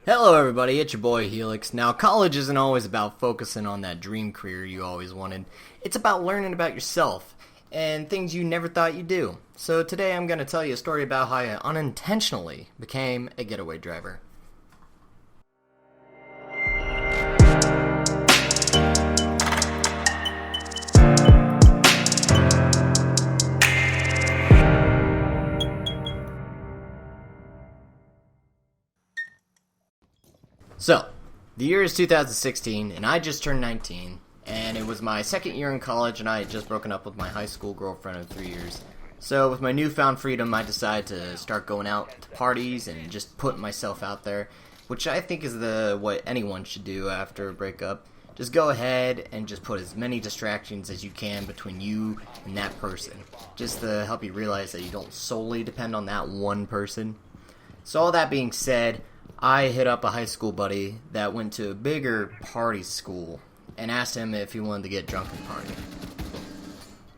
Hello everybody, it's your boy Helix. Now, college isn't always about focusing on that dream career you always wanted. It's about learning about yourself and things you never thought you'd do. So today I'm going to tell you a story about how I unintentionally became a getaway driver. So, the year is 2016, and I just turned 19, and it was my second year in college, and I had just broken up with my high school girlfriend of 3 years. So, with my newfound freedom, I decided to start going out to parties and just putting myself out there, which I think is what anyone should do after a breakup. Just go ahead and just put as many distractions as you can between you and that person, just to help you realize that you don't solely depend on that one person. So, all that being said, I hit up a high school buddy that went to a bigger party school and asked him if he wanted to get drunk and party.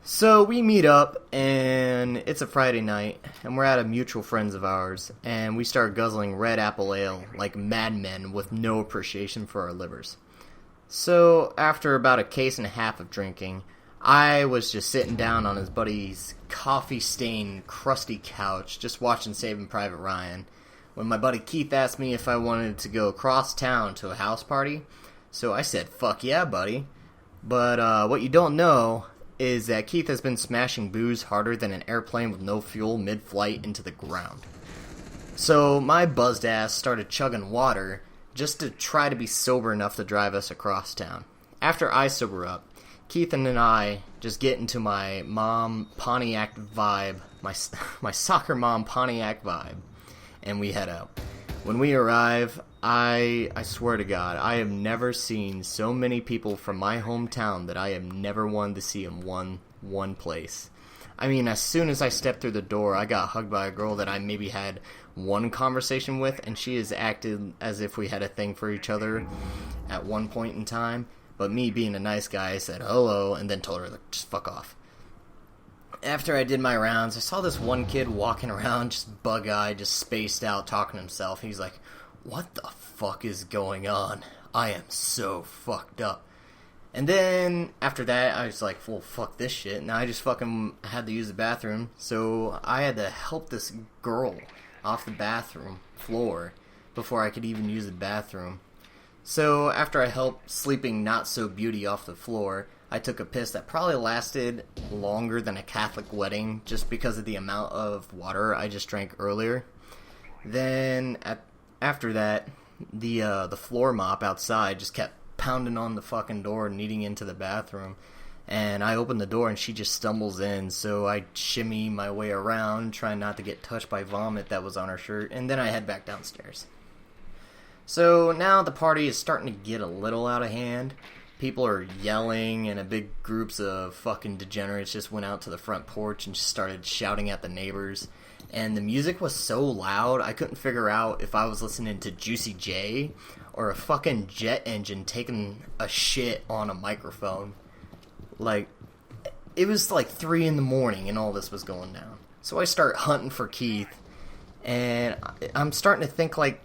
So we meet up, and it's a Friday night, and we're at a mutual friends of ours, and we start guzzling red apple ale like madmen with no appreciation for our livers. So after about a case and a half of drinking, I was just sitting down on his buddy's coffee-stained, crusty couch, just watching Saving Private Ryan, when my buddy Keith asked me if I wanted to go across town to a house party. So I said, fuck yeah, buddy. But what you don't know is that Keith has been smashing booze harder than an airplane with no fuel mid-flight into the ground. So my buzzed ass started chugging water just to try to be sober enough to drive us across town. After I sober up, Keith and I just get into my mom Pontiac vibe, my soccer mom Pontiac vibe, and we head out. When we arrive, I swear to God, I have never seen so many people from my hometown that I have never wanted to see in one place. I mean, as soon as I stepped through the door, I got hugged by a girl that I maybe had one conversation with, and she has acted as if we had a thing for each other at one point in time. But me being a nice guy, I said hello, and then told her, like, just fuck off. After I did my rounds, I saw this one kid walking around, just bug-eyed, just spaced out, talking to himself. He's like, what the fuck is going on? I am so fucked up. And then, after that, I was like, well, fuck this shit. And I just fucking had to use the bathroom. So I had to help this girl off the bathroom floor before I could even use the bathroom. So after I helped Sleeping Not-So-Beauty off the floor, I took a piss that probably lasted longer than a Catholic wedding just because of the amount of water I just drank earlier. Then, after that, the floor mop outside just kept pounding on the fucking door, needing into the bathroom. And I opened the door and she just stumbles in, so I shimmy my way around, trying not to get touched by vomit that was on her shirt, and then I head back downstairs. So now the party is starting to get a little out of hand. People are yelling, and big groups of fucking degenerates just went out to the front porch and just started shouting at the neighbors. And the music was so loud, I couldn't figure out if I was listening to Juicy J or a fucking jet engine taking a shit on a microphone. Like, it was like 3 in the morning and all this was going down. So I start hunting for Keith, and I'm starting to think, like,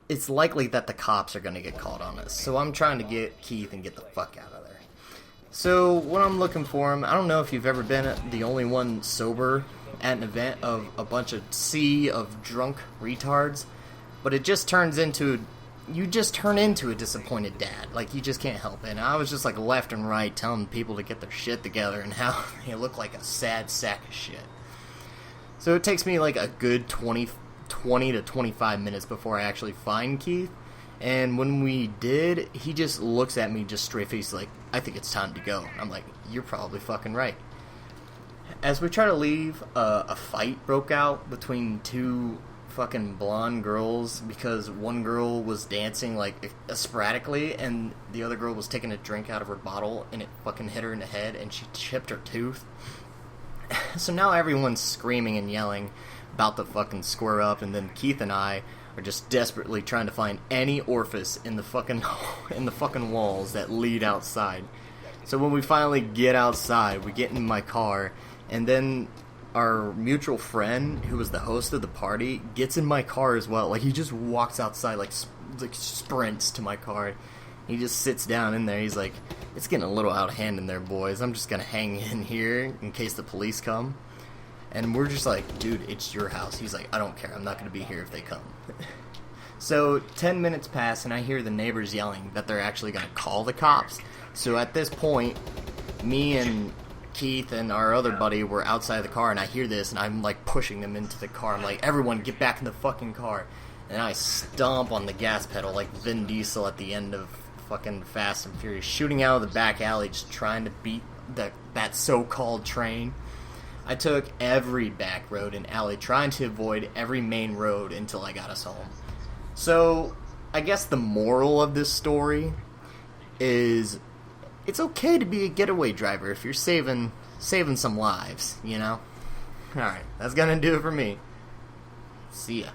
it's likely that the cops are going to get called on us. So I'm trying to get Keith and get the fuck out of there. So when I'm looking for him, I don't know if you've ever been the only one sober at an event of a bunch of sea of drunk retards, but it just turns into, you just turn into a disappointed dad. Like, you just can't help it. And I was just like left and right telling people to get their shit together and how they look like a sad sack of shit. So it takes me like a good 20 to 25 minutes before I actually find Keith, and when we did, he just looks at me just straight faced like, I think it's time to go. I'm like, you're probably fucking right. As we try to leave, a fight broke out between two fucking blonde girls because one girl was dancing like sporadically and the other girl was taking a drink out of her bottle and it fucking hit her in the head and she chipped her tooth. So now everyone's screaming and yelling about to fucking square up, and then Keith and I are just desperately trying to find any orifice in the fucking walls that lead outside. So when we finally get outside, we get in my car, and then our mutual friend, who was the host of the party, gets in my car as well. Like, he just walks outside, like, like sprints to my car. He just sits down in there. He's like, "It's getting a little out of hand in there, boys. I'm just gonna hang in here in case the police come." And we're just like, "Dude, it's your house." He's like, "I don't care. I'm not gonna be here if they come." So 10 minutes pass, and I hear the neighbors yelling that they're actually gonna call the cops. So at this point, me and Keith and our other buddy were outside the car, and I hear this, and I'm like pushing them into the car. I'm like, "Everyone, get back in the fucking car!" And I stomp on the gas pedal like Vin Diesel at the end of fucking Fast and Furious, shooting out of the back alley, just trying to beat that so-called train. I took every back road and alley, trying to avoid every main road until I got us home. So, I guess the moral of this story is, it's okay to be a getaway driver if you're saving some lives, you know? Alright, that's gonna do it for me. See ya.